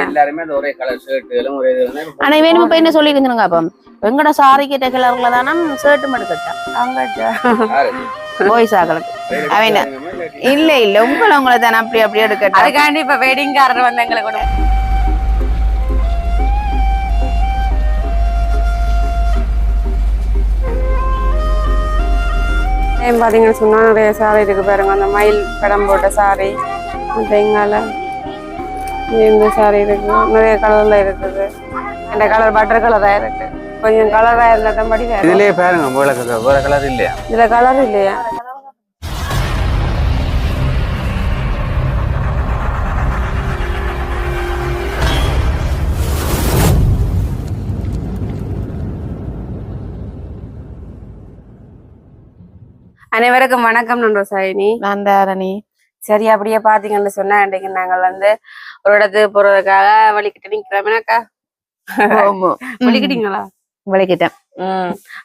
எல்லாருமே அந்த ஒரே கலர் ஷர்ட்டுகளும் ஒரே இது. ஆனா வேணும் இப்ப என்ன சொல்லி இருந்துருங்க அப்ப எங்கட சாரி கிட்ட கலர்ல தானே ஷர்ட் எடுக்கட்டா அவங்க பாய்ஸ் ஆகலுக்கு அவன் இல்ல இல்ல உங்களை தானே அப்படி எடுக்கட்டா அதுக்காண்டி இப்ப வெட்டிங் காரர் வந்து எங்களை கூட பாத்தீங்கன்னு சொன்னா நிறைய சாரி இருக்கு பாருங்க. அந்த மயில் படம் போட்ட சாரி எங்கால இந்த சாரி இருக்கு. நிறைய கலர்ல இருக்குது. இந்த கலர் பட்டர் கலரா இருக்கு. கொஞ்சம் கலரா இருந்தா படி இதுலயே பாருங்க வேற கலர் இல்லையா? இதுல கலர் இல்லையா? அனைவருக்கும் வணக்கம். நன்றி சாயினி. நான் தாரணி. சரி, அப்படியே பாத்தீங்கன்னு சொன்னா இன்றைக்கு நாங்கள் வந்து ஒரு இடத்துக்கு போறதுக்காக வலிக்கிட்டு நிக்கிறோம்னாக்கா. வலிக்கிட்டீங்களா? வலிக்கிட்டேன்.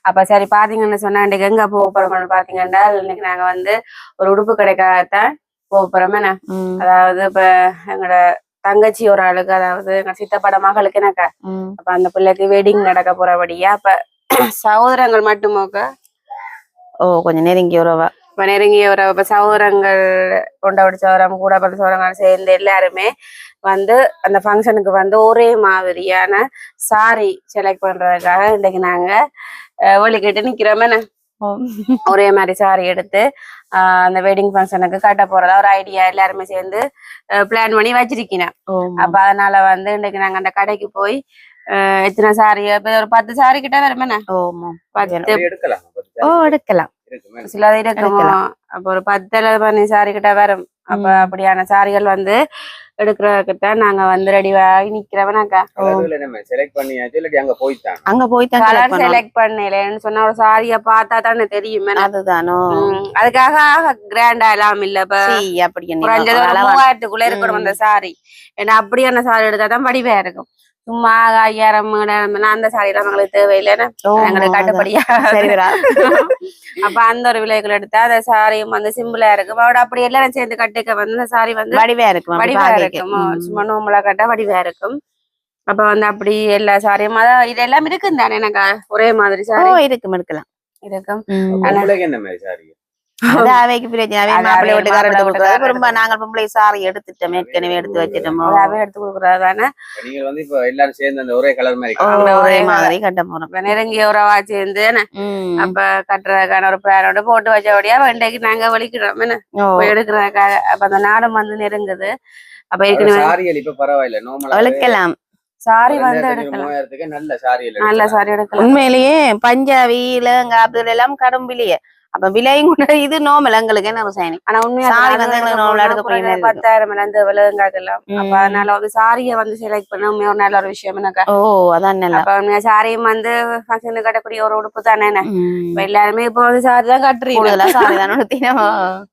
அப்ப சரி பாத்தீங்கன்னு சொன்னா இன்றைக்கு எங்க போக போறோம்னு பாத்தீங்கன்னா இன்னைக்கு நாங்க வந்து ஒரு உடுப்பு கடைக்காகத்தான் போக போறோமே. அதாவது இப்ப எங்களோட தங்கச்சி ஒரு ஆளுக்கு, அதாவது எங்க சித்தப்பட மகளுக்கு எனக்கா அப்ப அந்த பிள்ளைக்கு வெட்டிங் நடக்க போறபடியா அப்ப சகோதரங்கள் மட்டுமோக்கா கொஞ்சம் நெருங்கிய உறவா நெருங்கிய உறவு. இப்ப சகோதரங்கள் கொண்டபடி சோரம் கூட பல சோரங்கள் சேர்ந்து எல்லாருமே வந்து அந்த ஃபங்க்ஷனுக்கு வந்து ஒரே மாதிரியான சாரி செலக்ட் பண்றதுக்காக இன்னைக்கு நாங்க வழிகிட்டு நிக்கிறோமே. ஒரே மாதிரி சாரி எடுத்து அந்த வெட்டிங் ஃபங்க்ஷனுக்கு கட்ட போறதா ஒரு ஐடியா எல்லாருமே சேர்ந்து பிளான் பண்ணி வச்சிருக்கேன். அப்ப அதனால வந்து இன்னைக்கு நாங்க அந்த கடைக்கு போய் எத்தனை சாரி ஒரு 10 சாரி கிட்ட வருமே. 10 எடுக்கலாம் சிலது இருக்குமோ. அப்ப ஒரு 10 சாரி கிட்ட வரும். அப்ப அப்படியான சாரிகள் வந்து எடுக்கிறதுக்குத்தான் நாங்க வந்து ரெடியாகி நிக்கிறவனாக்கா. அங்க போய்தான் கலர் செலக்ட் பண்ணலன்னு சொன்னா ஒரு சாரிய பார்த்தா தானே தெரியுமே. அதுதானோ, அதுக்காக கிராண்டா எல்லாம் இல்ல. அப்படி குறைஞ்சது 3000க்குள்ள இருக்கணும் அந்த சாரி. ஏன்னா அப்படியான சாரி எடுத்தாதான் வடிவா இருக்கும். சும்மா 5000 அந்த சாரி எல்லாம் எங்களுக்கு தேவையில்லைன்னா எங்களுக்கு கட்டுப்படியா. அப்ப அந்த ஒரு விலைகள் எடுத்தா அந்த சாரியும் வந்து சிம்பிளா இருக்கும். அவட அப்படி எல்லாரும் சேர்ந்து கட்டுக்க வந்து அந்த சாரி வந்து வடிவா இருக்கும். சும்மா நோம்பலா கட்டா வடிவா இருக்கும். அப்ப வந்து அப்படி எல்லா சாரியும் அதான் இது எல்லாம் இருக்கும் தானே. எனக்கு ஒரே மாதிரி சாரி இருக்கும் எடுக்கலாம். என்ன மாதிரி சாரி அவைக்கு பிரச்சனை மாப்பிள்ளை வீட்டுக்கார எடுத்து கொடுக்குறது. ரொம்ப நாங்கள் பொம்பளை சாரி எடுத்துட்டோம், ஏற்கனவே எடுத்து வச்சிட்டோமோ. எடுத்து கொடுக்குறதானே. நீங்க வந்து இப்ப எல்லாரும் சேர்ந்து அந்த ஒரே கலர் மாதிரி ஒரே மாதிரி கட்ட போறோம். நெருங்கிய உறவா சேர்ந்து அப்ப கட்டுறதுக்கான ஒரு பிளானோட போட்டு வச்சபடியா இன்றைக்கு நாங்க வலிக்கிறோம் எடுக்கிறதுக்காக. அப்ப அந்த நாடும் வந்து நெருங்குது. அப்ப சாரிகள் இப்ப பரவாயில்ல வலிக்கலாம். சாரி வந்து எடுக்கலாம். நல்ல சாரி எடுக்கலாம். உண்மையிலேயே பஞ்சாபில காப்புல எல்லாம் கடும்பிலேயே அப்ப விலையும் கூட இது நோமல் எங்களுக்கு என்ன சைனி. ஆனா உண்மையா 10,000 அந்த விலங்காக்கலாம். அப்ப அதனால வந்து சாரிய வந்து செலக்ட் பண்ண உண்மையா ஒரு நல்ல ஒரு விஷயம் எனக்கா. அதான் அப்ப சாரியும் வந்து ஃபங்க்ஷனுக்கு கட்டக்கூடிய ஒரு உடுப்பு தானே. இப்ப எல்லாருமே இப்ப வந்து சாரி தான் கட்டுறீங்க. சாரி தானே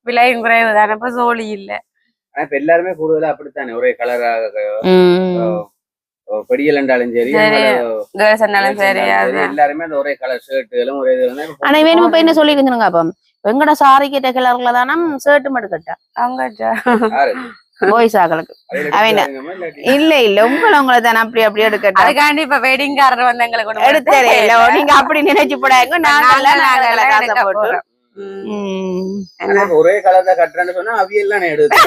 விலையும் குறைவு தானே. இப்ப சோழி இல்ல. ஆனா இப்ப எல்லாருமே கூடுதலா அப்படித்தானே ஒரே கலராக பெடியல் என்றாலும் சரி சரி எல்லாருமே அந்த ஒரே கலர் ஷர்ட்டுகளும் ஒரே இது. ஆனா வேணும் இப்ப என்ன சொல்லி இருந்துருங்க அப்ப எங்கட சாரி கிட்ட கலர்ல தானே ஷர்ட் எடுக்கட்டா அவங்க பாய்ஸ் ஆகலுக்கு அவன் இல்ல இல்ல உங்களை தானே அப்படி எடுக்கட்டா. அதுக்காண்டி இப்ப வெட்டிங் காரர் வந்து எங்களுக்கு எடுத்தரையில நீங்க அப்படி நினைச்சு போடாங்க. நாங்க போட்டு ஒரே கலர்ல கட்டுறேன்னு சொன்னா அவியெல்லாம் எடுத்து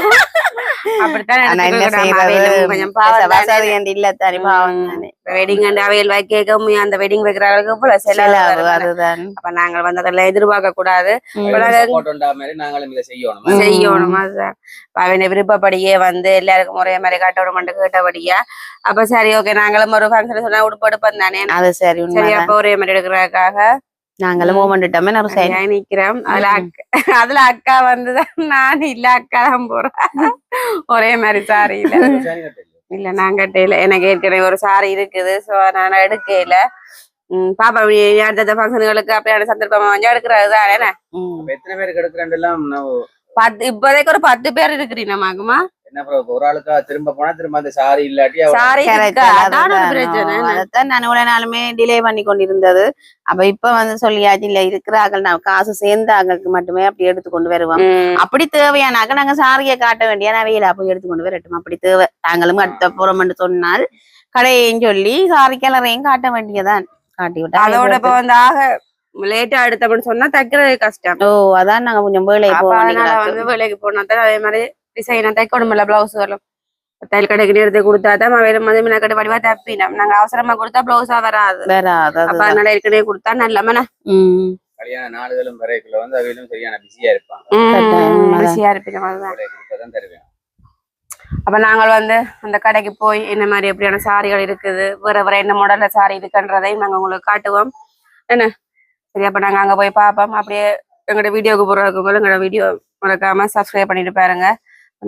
நாங்கள் வந்து அதெல்லாம் எதிர்பார்க்க கூடாது. செய்யணும். அவன் விருப்பப்படியே வந்து எல்லாருக்கும் ஒரே மாதிரி கட்டணும் கேட்டபடியா. அப்ப சரி ஓகே நாங்களும் ஒரு ஃபங்க்ஷன் சொன்னா உடுப்பு எடுப்போம் தானே. அது சரி அப்ப ஒரே மாதிரி எடுக்கிறதுக்காக நாங்களும் மூமெண்ட்டமே நிக்கிறோம். அதுல அக்கா வந்துதான் நான் இல்ல அக்கா தான் போறேன் ஒரே மாதிரி சாரி இல்ல நான் கட்டையில. எனக்கு ஏற்கனவே ஒரு சாரி இருக்குது. சோ நான் எடுக்கல. பாப்பா அடுத்த ஃபங்க்ஷன்களுக்கு அப்படியான சந்தர்ப்பமா வந்து எடுக்கிறது தானே. எத்தனை பேருக்கு எடுக்கிறேன்? இப்போதைக்கு ஒரு 10 பேர் இருக்கிறீங்கம்மாக்குமா. என்ன ஒரு ஆளுக்கா திரும்ப போனா திரும்ப அந்த சாரி இல்லாட்டி சாரி Correct. அதான் ஒரு பிரச்சனை அதைத்தான் நான் இவ்வளவு நாளுமே டிலே பண்ணி கொண்டிருந்தது. அப்ப இப்ப வந்து சொல்லியாச்சு இல்ல இருக்கிறார்கள் நான் காசு சேர்ந்த ஆகளுக்கு மட்டுமே அப்படி எடுத்துக்கொண்டு வருவோம். அப்படி தேவையானாக்க நாங்க சாரியை காட்ட வேண்டிய நவையில போய் எடுத்துக்கொண்டு வரட்டும். அப்படி தேவை நாங்களும் அடுத்த போறோம் என்று சொன்னால் கடையையும் சொல்லி சாரி கிளறையும் காட்ட வேண்டியதான் காட்டி விட்டா அதோட இப்ப வந்து லேட்டா எடுத்தோம்னு சொன்னா தைக்கிறது கஷ்டம். அதான் நாங்க கொஞ்சம் வேலைக்கு அப்ப போக அதனால வந்து வேலைக்கு போனா தான் அதே மாதிரி டிசைனா தைக்கணும்ல பிளவுஸ் வரும். தையல் கடைக்கு எடுத்து கொடுத்தாதான் வேற மாதிரி மினக்கட்டு வடிவா தப்பினோம். நாங்க அவசரமா கொடுத்தா பிளவுஸா வராது. அப்ப அதனால ஏற்கனவே கொடுத்தா நல்ல மன கல்யாண நாடுகளும் வரைக்குள்ள வந்து அவையிலும் சரியான பிஸியா இருப்பாங்க. பிஸியா இருப்பீங்க தருவேன். அப்ப நாங்கள் வந்து அந்த கடைக்கு போய் என்ன மாதிரி எப்படியான சாரிகள் இருக்குது வேற என்ன மாடல்ல சாரி இருக்குன்றதையும் நாங்க உங்களுக்கு காட்டுவோம். என்ன சரி, அப்ப நாங்க அங்க போய் பார்ப்போம். அப்படியே எங்களோட வீடியோக்கு போறதுக்கு போல எங்களோட வீடியோ மறக்காம சப்ஸ்கிரைப் பண்ணிட்டு பாருங்க.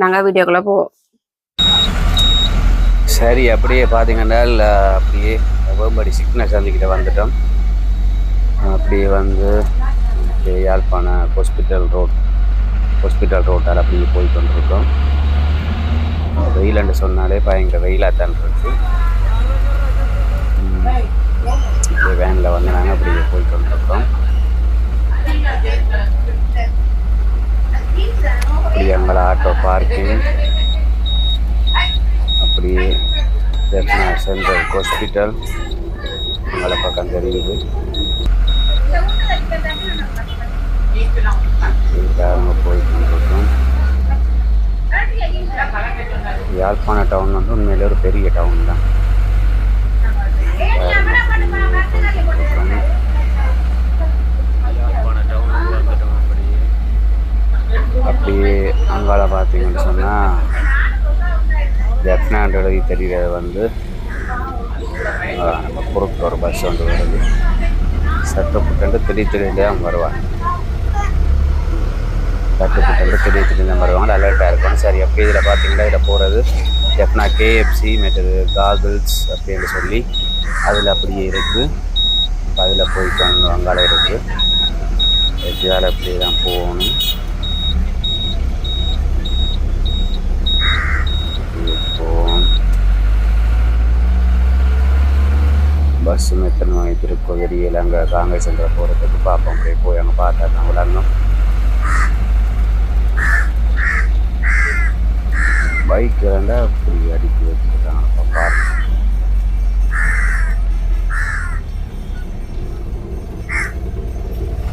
நாங்க வீடியோக்குள்ள போவோம். சரி, அப்படியே பாத்தீங்கன்னா அப்படியே வேம்படி சிக்னஸ் சந்திக்கிட்ட வந்துட்டோம். அப்படியே வந்து யாழ்ப்பாண ஹாஸ்பிட்டல் ரோட்டால் அப்படியே போய் கொண்டிருக்கோம். வெயிலண்டு சொன்னாலே பயங்கர வெயிலாக தான் இருக்கு. வேனில் வந்து நாங்கள் அப்படியே போய் கொண்டிருக்கோம். அப்படி அங்கே ஆட்டோ பார்க்கிங், அப்படியே சென்ட்ரல் ஹாஸ்பிட்டல் அங்கே பக்கம் தெரியுது. இதுக்காக போய் கொண்டிருக்கோம். யாழ்ப்பாண டவுன் வந்து உண்மையிலே ஒரு பெரிய டவுன் தான். அப்படியே அங்கால பார்த்தீங்கன்னு சொன்னால் ஜெஃப்னாண்ட் தெரிகிறது வந்து நம்ம குறுக்கு ஒரு பஸ் வந்து வருது. சட்டப்புட்டு திடீர்னு தான் வருவாங்க. திடீர்னு தான் வருவாங்க. அலர்ட்டாக இருக்கணும். சரி, அப்படி இதில் பார்த்தீங்கன்னா இதில் போகிறது ஜெஃப்னா KFC மற்றது காகிள்ஸ் அப்படின்னு சொல்லி அதில் அப்படியே இருக்குது. அதில் போயிட்டு அங்கால இருக்குது. இதால் அப்படியே தான் போகணும். பஸ்ஸு எத்தனை மணி திருக்கோவிலியில் அங்கே காங்கிரஸ் சென்டரை போகிறதுக்கு பார்ப்போம். அப்படியே போய் அங்கே பார்த்தா தான் விளாட்ணும். பைக் வேண்டாம் அப்படி அடிக்கி வச்சுருக்காங்க. பார்த்து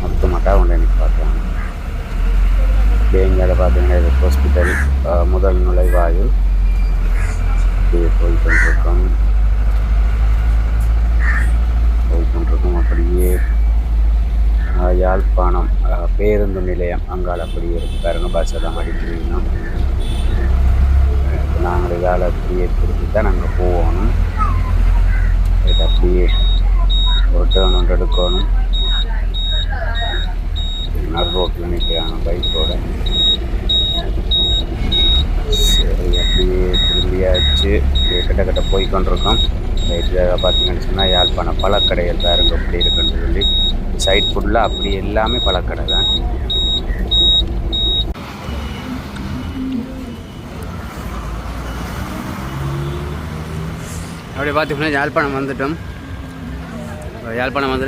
மொத்தமாட்டா ஒன்று எனக்கு பார்த்தாங்க. எங்கேயாவது பார்த்தீங்கன்னா இது ஹாஸ்பிட்டல் முதல் நுழைவாயில் அப்படியே போய்கொண்டிருக்கோம். அப்படியே யாழ்ப்பாணம் பேருந்து நிலையம் அங்கால அப்படியே இருக்கு பாருங்க. பஸ் எல்லாம் அடிக்கணும். நாங்கள் இதால் அப்படியே திருப்பி தான் நாங்கள் போகணும். இது அப்படியே ஒரு டேர்ன் ஒன்று எடுக்கணும். நடு ரோட்டில் நிற்கிறாங்க பைக்கோட. சரி, அப்படியே திரும்பியாச்சு. கிட்ட போய் கொண்டிருக்கோம். இதாக பார்த்தீங்கன்னு சொன்னால் யாழ்ப்பாண பழக்கடைகள் பாருங்க அப்படி இருக்குன்னு சொல்லி சைட் ஃபுல்லாக அப்படி எல்லாமே பழக்கடை தான். அப்படி பார்த்தீங்கன்னா யாழ்ப்பாணம் வந்துட்டோம்.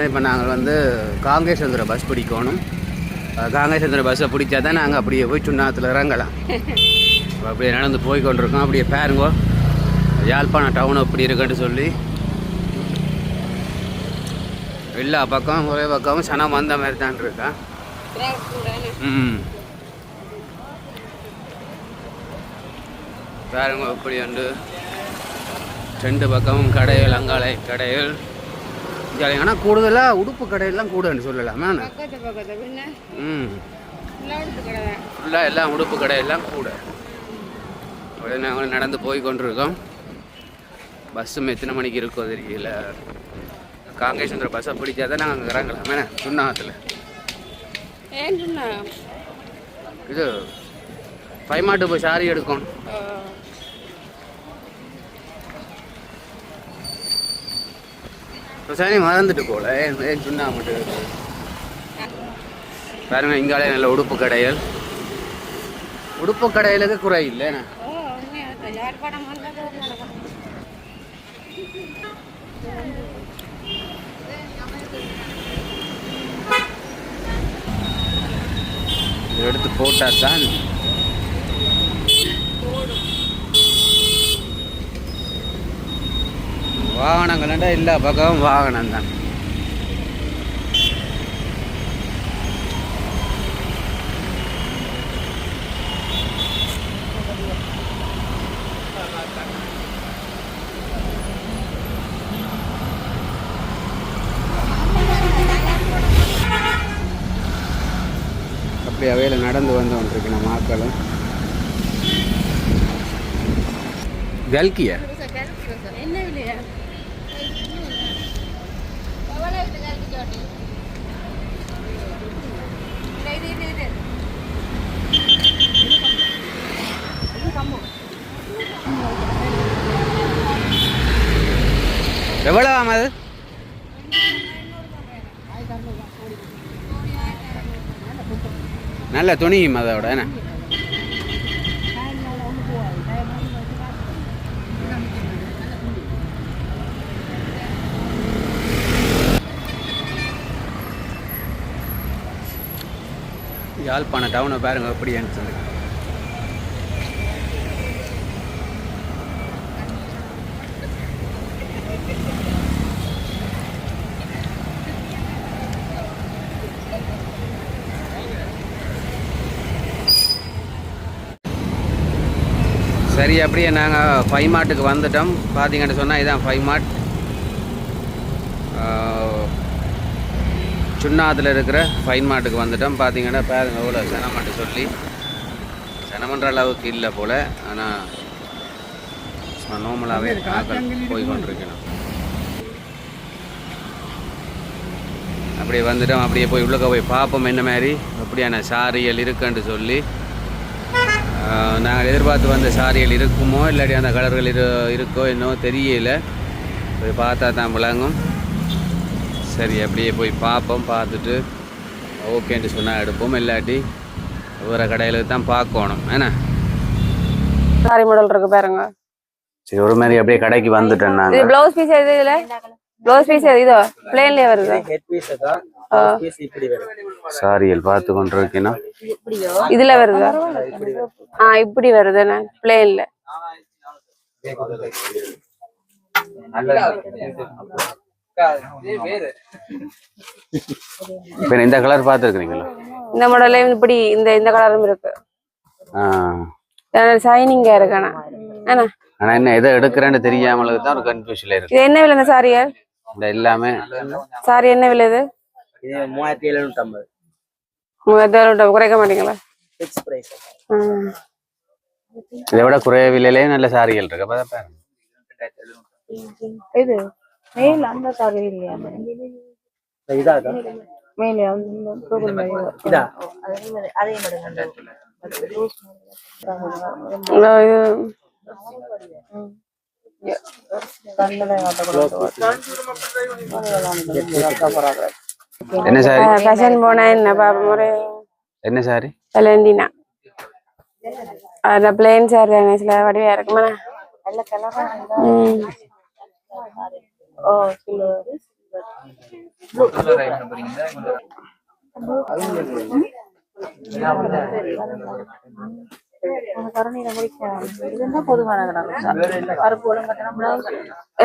இப்போ நாங்கள் வந்து காங்கேசந்திர பஸ் பிடிக்கணும். காங்கேசந்திர பஸ்ஸை பிடிச்சா தான் நாங்கள் அப்படியே போய் சுண்ணாத்தில் இறங்கலாம். அப்படியே நடந்து போய் கொண்டிருக்கோம். அப்படியே பாருங்கோ யாழ்ப்பாண டவுன் அப்படி இருக்குன்னு சொல்லி எல்லா பக்கம் ஒரே பக்கமும் சனம் வந்த மாதிரி தான் இருக்கா. பாருங்க அப்படி உண்டு. ரெண்டு பக்கமும் கடைகள், அங்காலை கடைகள். ஆனால் கூடுதலாக உடுப்பு கடையெல்லாம் கூடன்னு சொல்லலாமே. ஃபுல்லாக எல்லாம் உடுப்பு கடையெல்லாம் கூட. நாங்கள் நடந்து போய் கொண்டிருக்கோம். பஸ்ஸும் எத்தனை மணிக்கு இருக்கோ தெரியல. காங்கேசந்திர பஸ்ஸை பிடிச்சா தான் நாங்கள் அங்கே இறங்கலாம். சுண்ணாத்தில் இது 5 மாட்டு போய் சாரி எடுக்கணும். சரி, மறந்துட்டு போல ஏன் சுண்ணா மட்டும் பாருங்க. இங்காலே நல்ல உடுப்பு கடைகள். உடுப்பு கடைகளுக்கு குறை இல்லைண்ணா. இதை எடுத்து போட்டால் தான் வாகனங்கள்டா எல்லா பக்கமும் வாகனம் தான். அப்படி அவையில் நடந்து வந்து கொண்டிருக்கு நம்ம ஆக்களும். கல்கியா என்ன இல்லையா எவ்வளோ ஆமாது? நல்ல துணியும் அதோட என்ன யாழ்ப்பாண டவுனை பாருங்க எப்படி சொல்லி. சரி, அப்படியே நாங்கள் 5 மார்ட்டுக்கு வந்துட்டோம். பார்த்தீங்கன்னு சொன்னால் இதான் 5 மார்ட். சுண்ணாத்தில் இருக்கிற 5 மார்ட்டுக்கு வந்துட்டோம். பார்த்தீங்கன்னா பாருங்க எவ்வளோ சனமாட்டு சொல்லி சனமன்ற அளவுக்கு இல்லை போல். ஆனால் நார்மலாகவே ஆக்கள் போய் கொண்டிருக்கணும். அப்படியே வந்துட்டோம். அப்படியே போய் உள்ளே போய் பார்ப்போம் என்ன மாதிரி அப்படியான சாரிகள் இருக்குன்னு சொல்லி. நாங்கள் எதிர்பார்த்து வந்த சாரிகள் இருக்குமோ இல்லாட்டி அந்த கலர்கள் இருக்கோ என்னவோ தெரியல. போய் பார்த்தா தான் விளங்கும். சரி, அப்படியே போய் பார்ப்போம். பார்த்துட்டு ஓகேன்ட்டு சொன்னால் எடுப்போம், இல்லாட்டி வேறு கடையில் தான் பார்க்கணும். ஏன்னா சாரி மாடல் இருக்கு பாருங்க. சரி, ஒரு மாதிரி அப்படியே கடைக்கு வந்துட்டேன் நான். இது ப்ளவுஸ் பீஸ் எது? இதுல ப்ளவுஸ் பீஸ் இதோ பிளேன்லயே வருது. சாரிகள் பார்த்து கொண்டிருக்கேன்னா இதுல வருது. இப்படி வருது பிளேன்ல. இப்ப இந்த கலர் பார்த்துருக்கீங்களா? இந்த மாடல்ல இப்படி இந்த கலரும் இருக்கு. ஷைனிங்கா இருக்கு. ஆனா என்ன எதை எடுக்கிறேன்னு தெரியாமலுக்கு தான் ஒரு கன்ஃபியூஷன்ல இருக்கு. இது என்ன விலை இந்த சாரியா? இந்த எல்லாமே சாரி என்ன விலை இது? 3750. 3750 குறைக்க மாட்டீங்களா? Fix price. இதை விட குறைய விலையிலே நல்ல சாரிகள் இருக்கு. அப்ப பாருங்க. இது மேல அந்த சாரி இல்லையா? இதா மேல இதா அதே மாதிரி என்ன சாரி? ஃபேஷன் போனா என்ன பாப்பா முறை? என்ன சாரி? வேலண்டினா. அந்த பிளேன் சாரி தானே, சில வடிவா இருக்குமா? நல்ல கலரா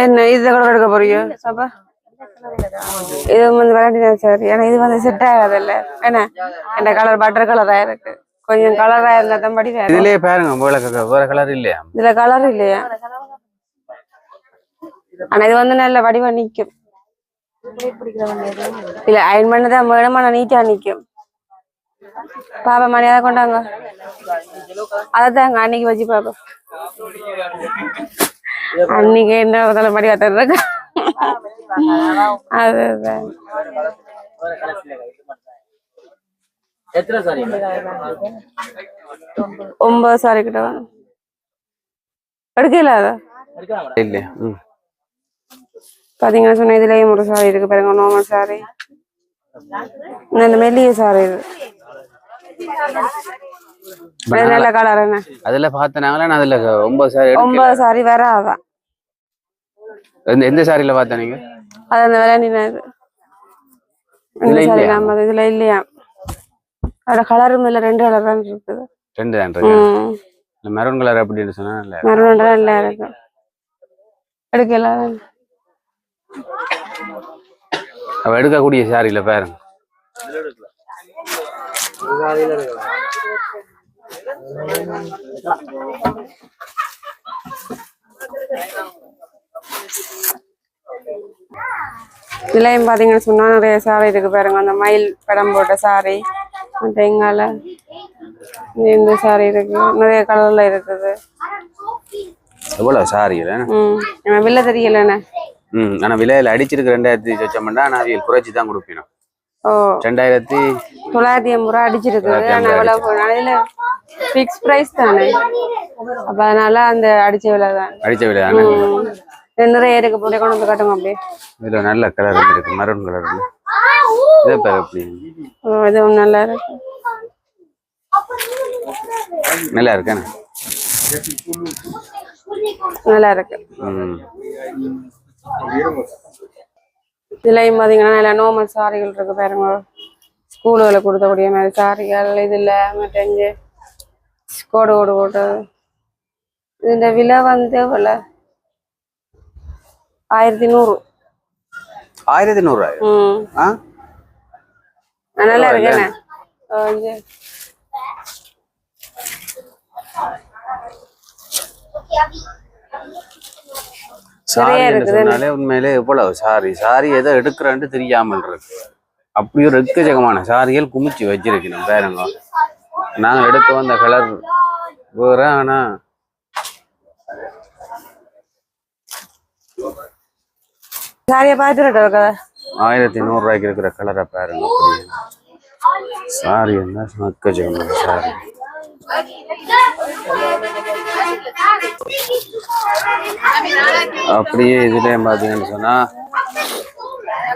என்ன இது கூட எடுக்க போறீங்க? இது வந்து வேலண்டினா சாரி. ஏன்னா இது வந்து செட் ஆகாது இல்ல. என்ன இந்த கலர் பட்டர் கலரா இருக்கு. கொஞ்சம் கலரா இருந்தா தான் படி வேற. இதுலயே பாருங்க, வேற கலர் இல்லையா? இதுல கலர் இல்லையா? ஆனா இது வந்து நல்ல வடிவா நிக்கும். இல்ல அயன் பண்ணதான் வேணுமா? நீட்டா நிக்கும். பாப்பா மணி அதை கொண்டாங்க. அததாங்க அன்னைக்கு வச்சு பாப்பா. அன்னைக்கு என்ன மடி வாத்தருக்கு. அதுதான் எத்தனை சாரி? 9 சாரி கிட்ட எடுக்கல. அத இல்ல. பாத்தீங்கன்னா சொன்ன இதுலயும் ஒரு சாரி இருக்கு பாருங்க. நார்மல் சாரி, இந்த மெல்லிய சாரி. இது நல்ல கலர் என்ன அதுல பார்த்தனாங்களா நான் அதுல 9 சாரி 9 சாரி வராதான் எந்த சாரியில பார்த்த நீங்க அது அந்த விளையாண்டினது இந்த சாரி நம்ம இதுல இல்லையா அதோட கலரும் இல்ல 2 கலர் தான் இருக்குது 2 தான் இருக்கு மெரூன் கலர் அப்படின்னு சொன்னா இல்ல மெரூன் நல்லா இருக்கு எடுக்கலாம் அவ எடுக்கக்கூடிய சாரியில பாருங்க இதுலயும் பாத்தீங்கன்னு சொன்னா நிறைய சாரி இருக்கு பாருங்க அந்த மயில் படம் போட்ட சாரி மற்ற எங்கால இந்த சாரி இருக்கு நிறைய கலர்ல இருக்குது எவ்வளவு சாரி விலை தெரியலண்ணே ஆனா விலையில அடிச்சிருக்கு 2000 சொச்சோம்னா நான் குறைச்சி தான் கொடுப்பேன் ஓ 2950 ரூபா அடிச்சிருக்கு ஆனா எவ்வளவு இதுல பிக்ஸ் பிரைஸ் தானே அப்ப அதனால அந்த அடிச்ச விலை தான் நிறைய இருக்கு போட்டு கொண்டு வந்து காட்டுங்க அப்படியே இதுல நல்ல கலர் இருக்கு மெரூன் கலர் இதே பேர் எப்படி இதுவும் நல்லா இருக்கு நல்லா இருக்கேன் நல்லா இருக்கு இதுலயும் பாத்தீங்கன்னா நல்ல நார்மல் சாரிகள் இருக்கு பாருங்க ஸ்கூலுகளை கொடுத்தக்கூடிய மாதிரி சாரிகள் இதுல மற்ற கோடு கோடு போட்டது இந்த விலை வந்து எவ்வளவு 1100 நல்லா இருக்குண்ணே சாரி உண்மையிலே எவ்வளவு சாரி எதை எடுக்கிறேன்னு தெரியாமல் இருக்கு அப்படி ஒரு எக்கச்சக்கமான சாரிகள் குமிச்சு வச்சிருக்கணும் பாருங்க நாங்க எடுக்க வந்த கலர் வேற ஆனா சாரியை பார்த்துட்டு 1100 ரூபாய்க்கு இருக்கிற கலரை பாருங்க சாரி என்ன எக்கச்சக்கமான சாரி அப்படியே இதுல பாத்தீங்கன்னு சொன்னா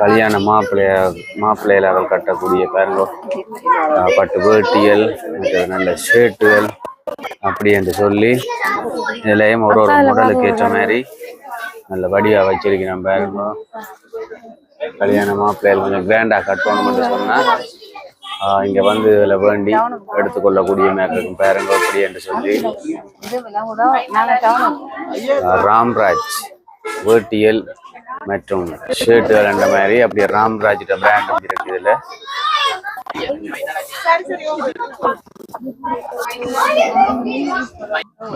கல்யாண மாப்பிள்ளையில அவள் கட்டக்கூடிய பாருங்க பட்டு வேட்டியல் நல்ல ஷர்ட்டுகள் அப்படி என்று சொல்லி இதுலயும் ஒரு மாடலுக்கு ஏற்ற மாதிரி நல்ல வடிவா வச்சிருக்கிறோம் பாருங்க கல்யாண மாப்பிள்ளைகள் கொஞ்சம் கிராண்டா கட்டணும்னு சொன்னா இங்க வந்து இதுல வேண்டி எடுத்துக்கொள்ளக்கூடிய மாதிரி இருக்கும் பாருங்க அப்படி என்று சொல்லி ராம்ராஜ் வேட்டியல் மற்றும் ஷர்ட்டுகள் என்ற மாதிரி அப்படியே ராம்ராஜ் பிராண்ட் இருக்கு இதுல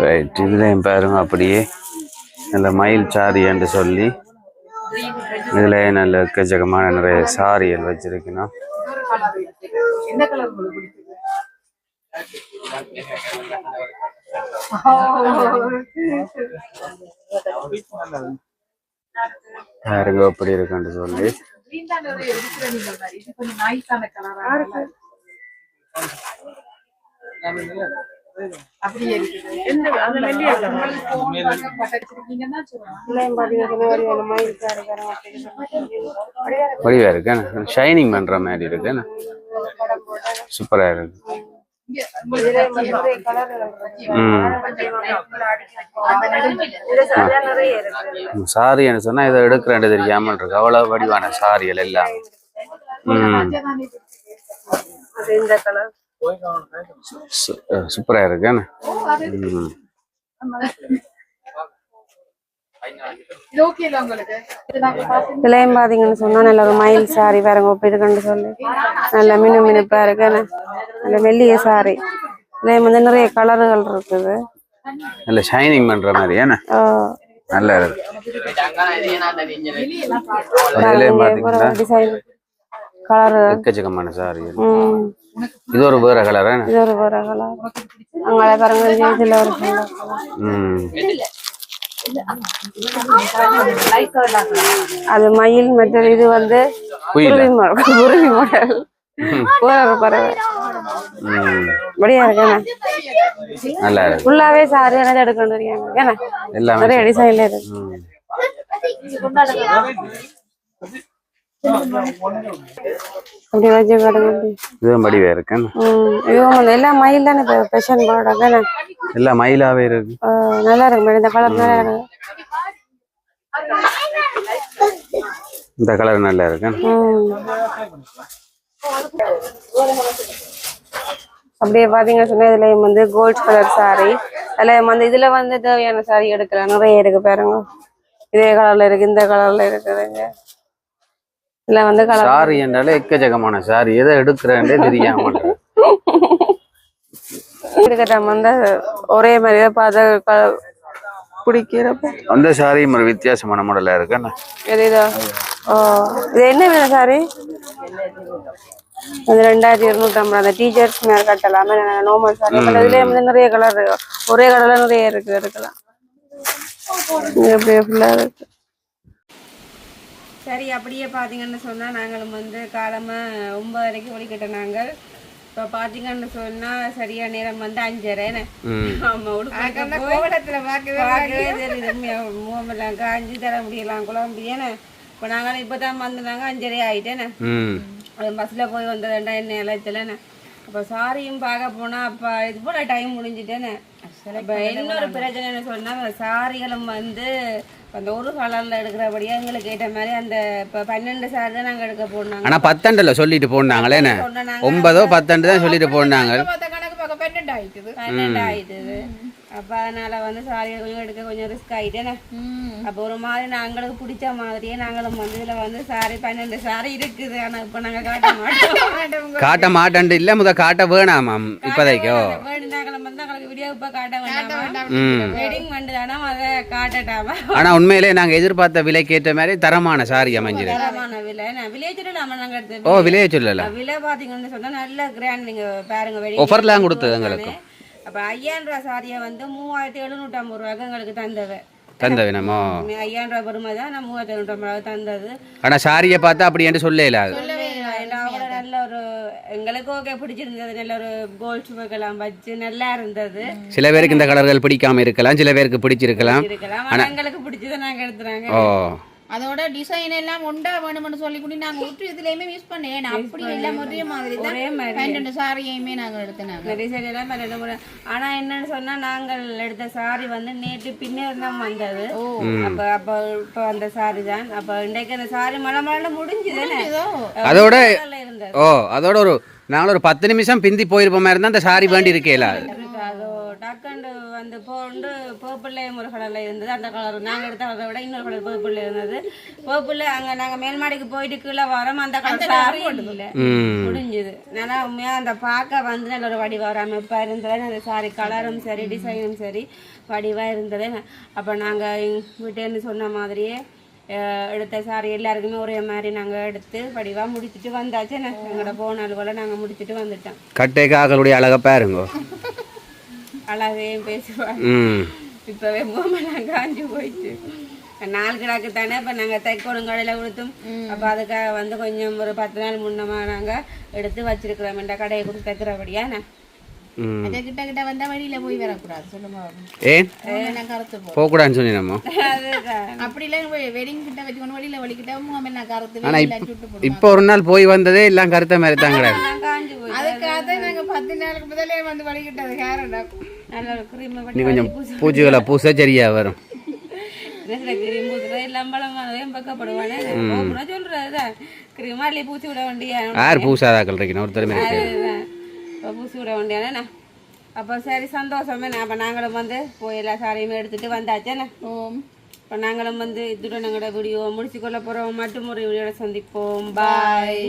ரைட் இதுலயும் பாருங்க அப்படியே நல்ல மயில் சாரி என்று சொல்லி இதுல நல்ல எக்கச்சக்கமான நிறைய சாரிகள் வச்சிருக்கணும் பாருங்க அப்படி இருக்குன்னு சொல்லி வடிவா இருக்கு ஷைனிங் பண்ற மாதிரி இருக்கு சூப்பரா இருக்கு சாரி என்ன சொன்னா இதை எடுக்கிறேன் தெரியாமல் இருக்கு அவ்வளவு வடிவான சாரிகள் எல்லாம் சூப்பரா இருக்கு இதுலயும் பாத்தீங்கன்னு சொன்னா நல்ல ஒரு மயில் சாரி பாருங்க ஒப்பி இருக்குன்னு சொல்லி நல்ல மினுமினுப்பா இருக்கு நல்ல மெல்லிய சாரி இதுலயும் வந்து நிறைய கலர்கள் இருக்குது நல்ல ஷைனிங் பண்ற மாதிரி ஏன்னா நல்லா இருக்கு டிசைன் கலர் எக்கச்சக்கமான சாரி இது ஒரு வேற கலர் இது ஒரு வேற கலர் அங்க பாருங்க இதுல ஒரு அது மயில் மற்ற இது வந்து குருவி மாடல் பறவை அப்படியா இருக்கேண்ணா நல்லா இருக்கு ஃபுல்லாவே சாரி என்ன எடுக்கணும் நிறைய டிசைன்ல இருக்கு அப்படி வச்சு காட்டுங்க அப்படி. இதுவும் வடிவே இருக்கேன். இதுவும் வந்து எல்லாம் மயில் தானே இப்போ ஃபேஷன் ப்ராடக்ட் தானே. எல்லாம் மயிலாவே இருக்கு. நல்லா இருக்கு மேடம், இந்த கலர் நல்லா இருக்கு. இந்த கலர் நல்லா இருக்கு. அப்படியே பாத்தீங்கன்னா சொன்னா இதுல வந்து கோல்ட் கலர் சாரி, அதுல வந்து இதுல வந்து தேவையான சாரி எடுக்கலாம், நிறைய இருக்கு பாருங்க. இதே கலர்ல இருக்கு, இந்த கலர்ல இருக்குதுங்க. இதுல வந்து கலர் சாரி என்றாலே எக்கச்சக்கமான சாரி, எதை எடுக்கிறேன்னே தெரியாம எடுக்கட்ட வந்து ஒரே மாதிரியே பார்த்த பிடிக்கிறப்ப அந்த சாரியும் ஒரு வித்தியாசமான மாடலா இருக்கு. எதா இது என்ன வேணும் சாரி? அது 2250. அந்த டீச்சர்ஸ் மேல கட்டலாம், நார்மல் சாரி. இதுலயே வந்து நிறைய கலர் இருக்கு, ஒரே கலர்ல நிறைய இருக்கு, எடுக்கலாம். ஃபுல்லா இருக்கு. சரி, அப்படியே பாத்தீங்கன்னு சொன்னா நாங்களும் வந்து காலமா 9 வரைக்கும் ஒளிக்கிட்ட நாங்கள். இப்போ பாத்தீங்கன்னு சொன்னா சரியா நேரம் வந்து 5:30. ஆமா, கோவலத்துல பார்க்கவே தெரியுது, மூவெல்லாம் காஞ்சி தர முடியலாம் குழம்பு. ஏன்னா இப்போ நாங்களும் இப்போதான் வந்தாங்க, 5:30 ஆயிட்டேன்னு. பஸ்ல போய் வந்ததுண்டா என்ன இலச்சலன்னு. அப்போ சாரியும் பார்க்க போனா அப்போ இது போல டைம் முடிஞ்சுட்டேன்னு. இப்போ இன்னொரு பிரச்சனைன்னு சொன்னா சாரிகளும் வந்து அந்த ஒரு கலர்ல எடுக்கிறபடியா எங்களுக்கு கேட்ட மாதிரி அந்த இப்போ 12 சாரி தான் நாங்கள் எடுக்க போனாங்க. ஆனா 10 சொல்லிட்டு போனாங்களே, 9 10 தான் சொல்லிட்டு போனாங்க. 12 ஆயிட்டுது. அப்போ அதனால வந்து சாரி கொஞ்சம் எடுக்க கொஞ்சம் ரிஸ்க் ஆயிட்டேன்னு. அப்போ ஒரு மாதிரி நாங்களுக்கு பிடிச்ச மாதிரியே நாங்களும் வந்து இதுல வந்து சாரி 12 சாரி இருக்குது. ஆனா இப்போ நாங்க காட்ட மாட்டேன் இல்ல, முத காட்ட வேணாமாம் இப்போதைக்கோ. நாங்களும் வந்து எங்களுக்கு வீடியோ இப்போ காட்ட வேண்டாம், வெட்டிங் வந்துதானா அதை காட்டட்டாமா. ஆனா உண்மையிலே நாங்க எதிர்பார்த்த விலைக்கு ஏற்ற மாதிரி தரமான சாரி அமைஞ்சிருக்கு. தரமான விலை வில்லேஜ் இல்லாம நாங்க எடுத்து. ஓ, வில்லேஜ் சொல்லல, விலை பாத்தீங்கன்னு சொன்னா நல்ல கிராண்ட். நீங்க பாருங்க, ஆஃபர்லாம் கொடுத்தது எங்களுக்கு. அப்ப 5000 ரூபாய் சாரியை வந்து 3750 ரூபாய்க்கு எங்களுக்கு தந்தவை. நம்ம 5000 ரூபாய் பெருமை தான், நான் 3750 ரூபாய் தந்தது. ஆனா சாரியை பார்த்தா அப்படி என்று சொல்லல. நல்ல ஒரு எங்களுக்கு ஓகே பிடிச்சிருந்தது. நல்ல ஒரு கோல்ட் சுவைக்கெல்லாம் வச்சு நல்லா இருந்தது. சில பேருக்கு இந்த கலர்கள் பிடிக்காம இருக்கலாம், சில பேருக்கு பிடிச்சிருக்கலாம். ஆனா எங்களுக்கு பிடிச்சதை நாங்க எடுத்துறாங்க. ஓ, அதோட டிசைன் எல்லாம் ஒண்டா வேணும்னு சொல்லி கூட நாங்க ஒற்று இதுலயுமே யூஸ் பண்ணேன். அப்படி எல்லாம் ஒரே மாதிரி தான் 12 சாரியுமே நாங்க எடுத்தோம். டிசைன் எல்லாம் 12. ஆனா என்னன்னு சொன்னா நாங்கள் எடுத்த சாரி வந்து நேற்று பின்னர் தான் வந்தது. அப்ப இப்ப அந்த சாரி தான். அப்ப இன்றைக்கு அந்த சாரி மழை முடிஞ்சுதானே. அதோட அதோட நாங்கள் ஒரு 10 நிமிஷம் பிந்தி போயிருப்போமா இருந்தா அந்த சாரி வேண்டி இருக்கேல. அதோ டக்குண்டு வந்து போண்டு பர்பிள் ஒரு கலர்ல இருந்தது. அந்த கலர் நாங்கள் எடுத்த கலரை விட இன்னொரு கலர் பர்பிள் இருந்தது. பர்பிள் அங்க நாங்க மேல்மாடிக்கு போயிட்டு கீழே வரோம், அந்த கலர் சாரி இல்லை, முடிஞ்சுது. நல்லா உண்மையா அந்த பார்க்க வந்து நல்ல ஒரு வடிவா ஒரு அமைப்பா இருந்தது. அந்த சாரி கலரும் சரி டிசைனும் சரி வடிவா இருந்தது. அப்ப நாங்க வீட்டேன்னு சொன்ன மாதிரியே எடுத்த சாரி எல்லாருக்குமே ஒரே மாதிரி நாங்கள் எடுத்து வடிவாக முடிச்சுட்டு வந்தாச்சு. எங்களோட போன அளவில் நாங்கள் முடிச்சுட்டு வந்துட்டோம். கட்டைக்காக்களுடைய அழகை பாருங்க, அழகையும் பேசுவாங்க. இப்போவே மூமெல்லாம் காஞ்சி போயிட்டு 4 கிடாக்கு தானே. இப்போ நாங்கள் தைக்கோணும் கடையில் கொடுத்தோம். அப்போ அதுக்காக வந்து கொஞ்சம் ஒரு 10 நாள் முன்னமாக நாங்கள் எடுத்து வச்சிருக்கிறோம். இந்த கடையை கொடுத்து தைக்கிறபடியா கிட்ட வந்தா வழியில போய் வரக்கூடாது சொல்லுங்க. போக கூடாதுன்னு சொன்னீங்க. அப்படி இல்ல வெட்டிங் கிட்ட வச்சுக்கணும், வழியில வலிக்கிட்ட கருத்து. இப்போ ஒரு நாள் போய் வந்ததே எல்லாம் கருத்த மாதிரி தான் கிடையாது. அதுக்காக நாங்க 10 நாளுக்கு முதலே வந்து வலிக்கிட்டது கேரட் நல்ல ஒரு கிரீம் நீ கொஞ்சம் பூச்சிகளை பூச சரியா வரும். கிரீம் பூசுறது எல்லாம் பழமானதையும் பக்கப்படுவானே சொல்றதுதான். கிரீமாலே பூச்சி விட வேண்டிய யார் பூசாதாக்கள் இருக்கணும் ஒருத்தருமே பூசி விட வேண்டியானே. அப்போ சரி சந்தோஷமே. அப்போ நாங்களும் வந்து போய் எல்லா சாரியுமே எடுத்துட்டு வந்தாச்சேண்ணே. இப்போ நாங்களும் வந்து இதுடன் எங்களோட வீடியோ முடிச்சுக்கொள்ள போகிறோம். மற்றும் ஒரு வீடியோட சந்திப்போம். பாய்.